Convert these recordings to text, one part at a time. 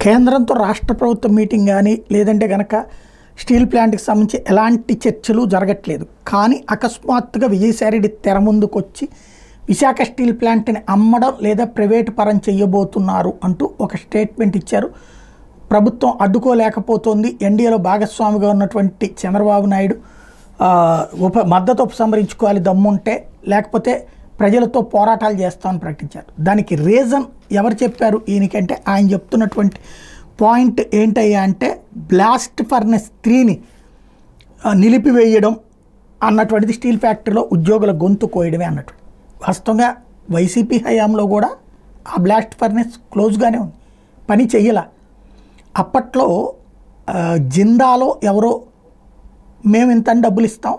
కేంద్రంతో రాష్ట్ర ప్రభుత్వం మీటింగ్ కానీ లేదంటే కనుక స్టీల్ ప్లాంట్కి సంబంధించి ఎలాంటి చర్చలు జరగట్లేదు. కానీ అకస్మాత్తుగా విజయసాయిరెడ్డి తెర ముందుకొచ్చి విశాఖ స్టీల్ ప్లాంట్ని అమ్మడం లేదా ప్రైవేటు పరం చేయబోతున్నారు అంటూ ఒక స్టేట్మెంట్ ఇచ్చారు. ప్రభుత్వం అడ్డుకోలేకపోతుంది, ఎన్డీఏలో భాగస్వామిగా ఉన్నటువంటి చంద్రబాబు నాయుడు మద్దతు ఉపసంహరించుకోవాలి దమ్ముంటే, లేకపోతే ప్రజలతో పోరాటాలు చేస్తామని ప్రకటించారు. దానికి రీజన్ ఎవరు చెప్పారు ఈయనకంటే, ఆయన చెప్తున్నటువంటి పాయింట్ ఏంటయ్యా అంటే బ్లాస్ట్ ఫర్నెస్ 3ని నిలిపివేయడం అన్నటువంటిది స్టీల్ ఫ్యాక్టరీలో ఉద్యోగుల గొంతు కోయడమే అన్నట్టు. వాస్తవంగా వైసీపీ హయాంలో కూడా ఆ బ్లాస్ట్ ఫర్నెస్ క్లోజ్గానే ఉంది, పని చెయ్యాల. అప్పట్లో జిందాలో ఎవరో మేము ఇంత డబ్బులు ఇస్తాం,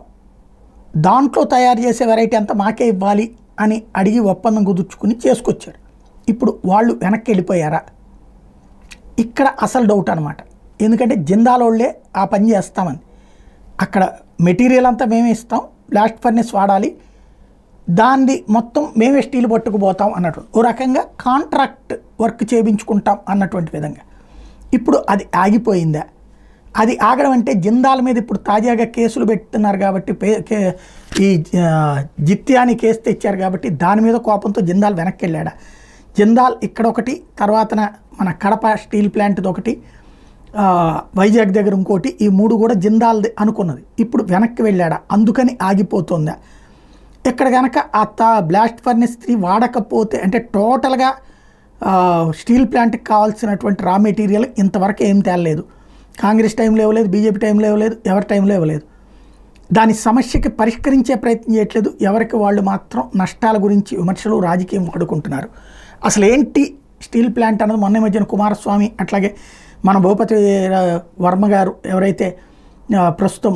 దాంట్లో తయారు చేసే వెరైటీ అంతా మాకే ఇవ్వాలి అని అడిగి ఒప్పందం కుదుర్చుకుని చేసుకొచ్చారు. ఇప్పుడు వాళ్ళు వెనక్కి వెళ్ళిపోయారా? ఇక్కడ అసలు డౌట్ అనమాట. ఎందుకంటే జిందాలోళ్ళే ఆ పని చేస్తామని, అక్కడ మెటీరియల్ అంతా మేమే ఇస్తాం, బ్లాస్ట్ ఫర్నెస్ వాడాలి, దాన్ని మొత్తం మేమే స్టీల్ పట్టుకుపోతాం అన్నట్టు ఓ రకంగా కాంట్రాక్ట్ వర్క్ చేయించుకుంటాం అన్నటువంటి విధంగా. ఇప్పుడు అది ఆగిపోయిందా? అది ఆగడం అంటే జిందాల్ మీద ఇప్పుడు తాజాగా కేసులు పెడుతున్నారు కాబట్టి, ఈ జిత్యాని కేసు తెచ్చారు కాబట్టి దాని మీద కోపంతో జిందాల్ వెనక్కి వెళ్ళాడా? జిందాల్ ఇక్కడ ఒకటి, తర్వాతన మన కడప స్టీల్ ప్లాంట్ది ఒకటి, వైజాగ్ దగ్గర ఇంకోటి, ఈ 3 కూడా జిందాల్ది అనుకున్నది. ఇప్పుడు వెనక్కి వెళ్ళాడా? అందుకని ఆగిపోతుందా? ఇక్కడ కనుక బ్లాస్ట్ ఫర్నెస్ 3 వాడకపోతే అంటే టోటల్గా స్టీల్ ప్లాంట్కి కావాల్సినటువంటి రా మెటీరియల్ ఇంతవరకు ఏం తేలలేదు. కాంగ్రెస్ టైంలో ఇవ్వలేదు, బీజేపీ టైంలో ఇవ్వలేదు, ఎవరి టైంలో ఇవ్వలేదు. దాని సమస్యకి పరిష్కరించే ప్రయత్నం చేయట్లేదు. ఎవరికి వాళ్ళు మాత్రం నష్టాల గురించి విమర్శలు, రాజకీయం వాడుకుంటున్నారు. అసలు ఏంటి స్టీల్ ప్లాంట్ అన్నది మొన్న మధ్యన కుమారస్వామి, అట్లాగే మన భూపతి వర్మ గారు ఎవరైతే ప్రస్తుతం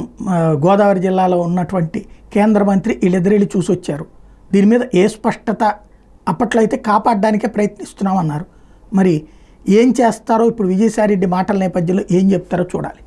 గోదావరి జిల్లాలో ఉన్నటువంటి కేంద్ర మంత్రి, వీళ్ళిద్దరు చూసి వచ్చారు. దీని మీద ఏ స్పష్టత, అప్పట్లో అయితే కాపాడడానికే ప్రయత్నిస్తున్నామన్నారు. మరి ఏం చేస్తారో ఇప్పుడు విజయసాయిరెడ్డి మాటల నేపథ్యంలో ఏం చెప్తారో చూడాలి.